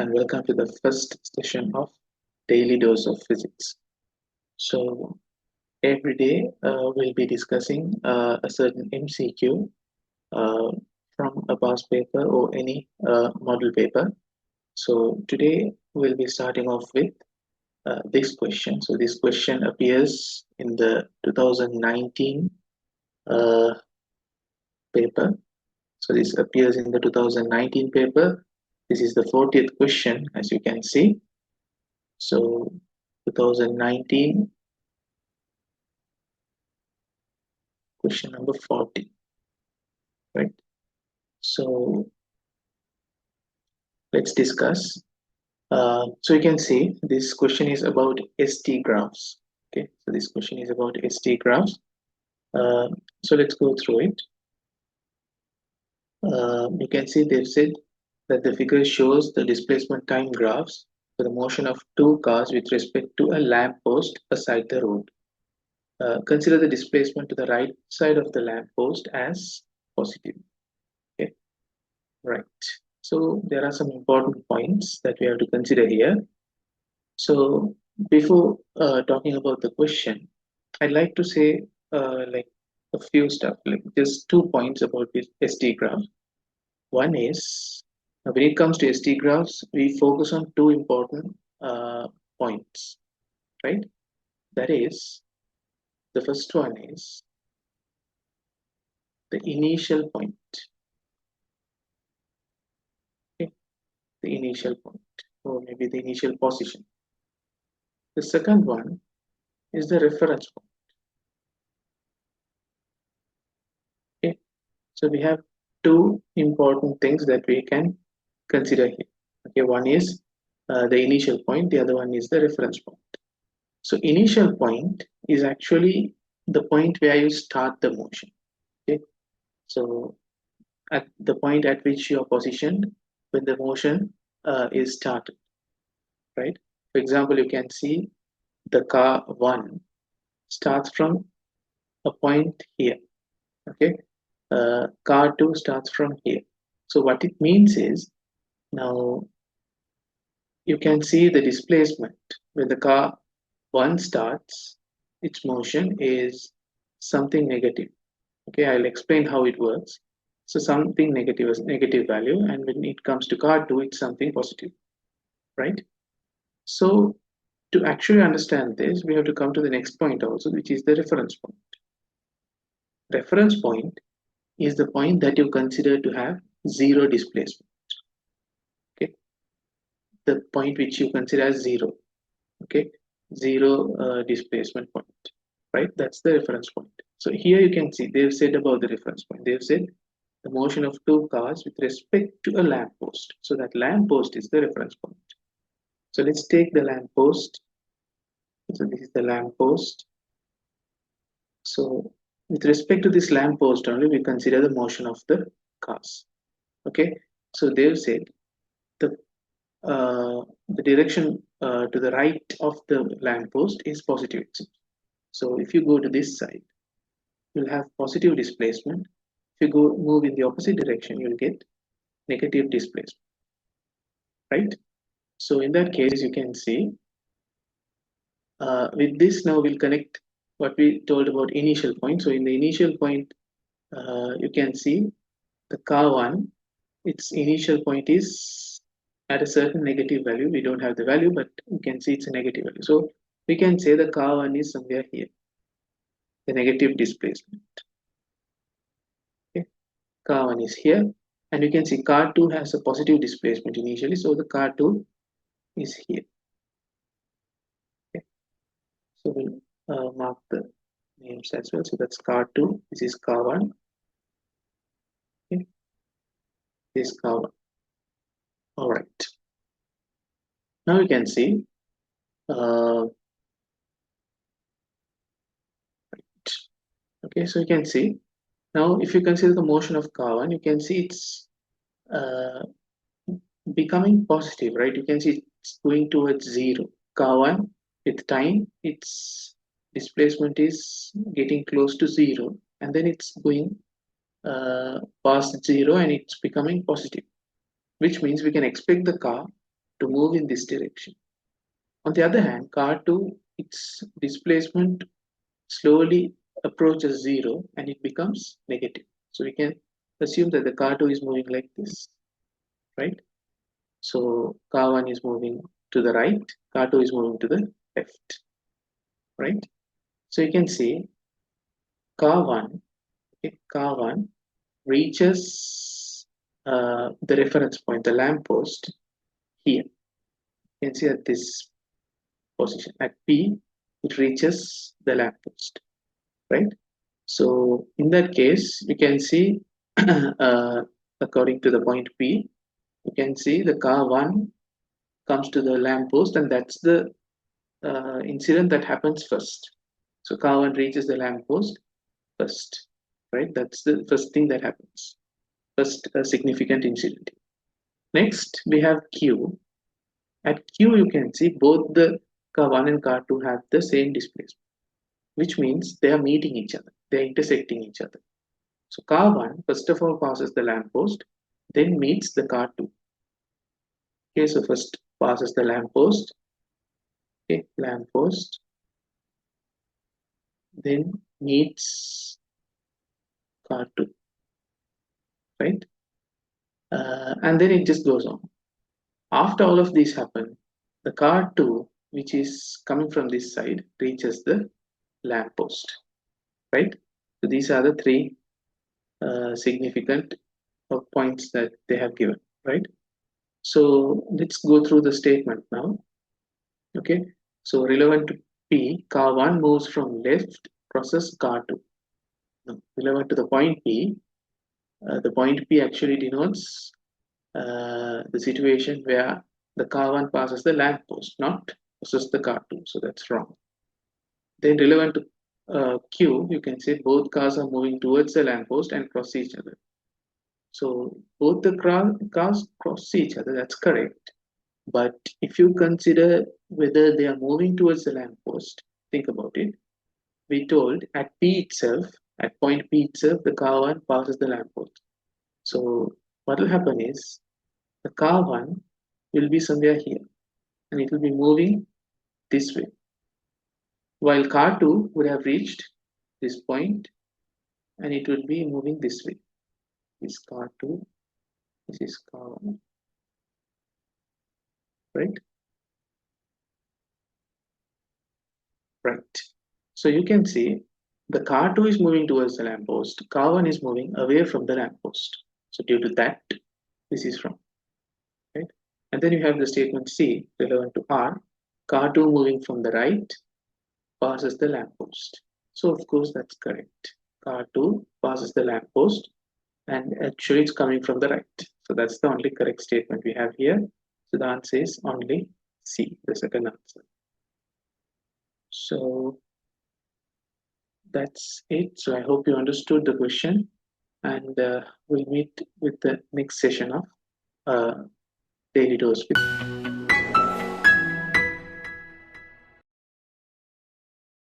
and welcome to the first session of Daily Dose of Physics. So every day we'll be discussing a certain MCQ uh, from a past paper or any model paper. So today we'll be starting off with this question. So this question appears in the 2019 paper. So this appears in the 2019 paper. This is the 40th question, as you can see. So 2019, question number 40, right? So let's discuss. So you can see this question is about ST graphs. Okay, so this question is about ST graphs. So let's go through it. You can see they've said that the figure shows the displacement time graphs for the motion of two cars with respect to a lamp post beside the road. Consider the displacement to the right side of the lamp post as positive. Okay, right. So there are some important points that we have to consider here. So before talking about the question, I'd like to say like a few stuff, like just 2 points about this ST graph. One is when it comes to ST graphs, we focus on two important points, right? That is, the first one is the initial point. Okay? The initial point, or maybe the initial position. The second one is the reference point. Okay, so we have two important things that we can consider here. Okay, one is the initial point, the other one is the reference point. So initial point is actually the point where you start the motion. Okay, so at the point at which you are positioned when the motion is started, right? For example, you can see the car 1 starts from a point here. Okay, car 2 starts from here. So what it means is, now you can see the displacement when the car 1 starts, its motion is something negative. Okay, I'll explain how it works. So something negative is negative value, and when it comes to car 2, it's something positive, right? So to actually understand this, we have to come to the next point also, which is the reference point. Reference point is the point that you consider to have zero displacement. Okay, the point which you consider as zero. Okay, zero displacement point, right? That's the reference point. So here you can see they've said about the reference point. They've said the motion of two cars with respect to a lamp post. So that lamp post is the reference point. So let's take the lamp post. So this is the lamp post. So with respect to this lamp post only, we consider the motion of the cars. Okay, so they've said the direction to the right of the lamp post is positive. So if you go to this side, you'll have positive displacement. If you go move in the opposite direction, you'll get negative displacement, right? So in that case, you can see with this now we'll connect what we told about initial point. So in the initial point, you can see the car 1, its initial point is at a certain negative value. We don't have the value, but you can see it's a negative value. So we can say the car 1 is somewhere here, the negative displacement. Okay, car 1 is here, and you can see car 2 has a positive displacement initially, so the car 2 is here. Okay, so we'll mark the names as well. So that's car 2, this is car 1. Okay, this is car 1. All right. Now you can see okay, so you can see now if you consider the motion of car 1, you can see it's becoming positive, right? You can see it's going towards zero. Car 1 with time, its displacement is getting close to zero, and then it's going past zero and it's becoming positive, which means we can expect the car to move in this direction. On the other hand, car 2, its displacement slowly approaches 0 and it becomes negative. So we can assume that the car 2 is moving like this, right? So car 1 is moving to the right, car 2 is moving to the left, right? So you can see car 1, okay, car 1 reaches the reference point, the lamppost here. You can see at this position. At P, it reaches the lamppost, right? So in that case, we can see, according to the point P, you can see the car 1 comes to the lamppost, and that's the incident that happens first. So car 1 reaches the lamppost first, right? That's the first thing that happens, first significant incident. Next, we have Q. At Q, you can see both the car 1 and car 2 have the same displacement, which means they are meeting each other, they are intersecting each other. So car 1 first of all passes the lamppost, then meets the car 2. Okay, so first passes the lamppost, okay, lamppost, then meets car 2, right? And then it just goes on. After all of these happen, the car 2, which is coming from this side, reaches the lamppost, right? So these are the three significant points that they have given, right? So let's go through the statement now. Okay, so relevant to P, car 1 moves from left, crosses car 2. Now, relevant to the point P, the point P actually denotes the situation where the car 1 passes the lamppost, not crosses the car 2. So that's wrong. Then relevant to Q, you can say both cars are moving towards the lamppost and cross each other. So both the cars cross each other, that's correct. But if you consider whether they are moving towards the lamppost, think about it. We told at P itself, at point P itself, the car 1 passes the lamppost. So what will happen is the car 1 will be somewhere here and it will be moving this way. While car 2 would have reached this point and it would be moving this way. This car 2, this is car 1, right? Right. So you can see the car 2 is moving towards the lamppost, car 1 is moving away from the lamppost. So due to that, this is wrong, right? And then you have the statement C relevant to R, car 2 moving from the right passes the lamppost. So of course that's correct. Car 2 passes the lamppost and actually it's coming from the right. So that's the only correct statement we have here. So the answer is only C, the second answer. So that's it. So I hope you understood the question, and we'll meet with the next session of daily dose with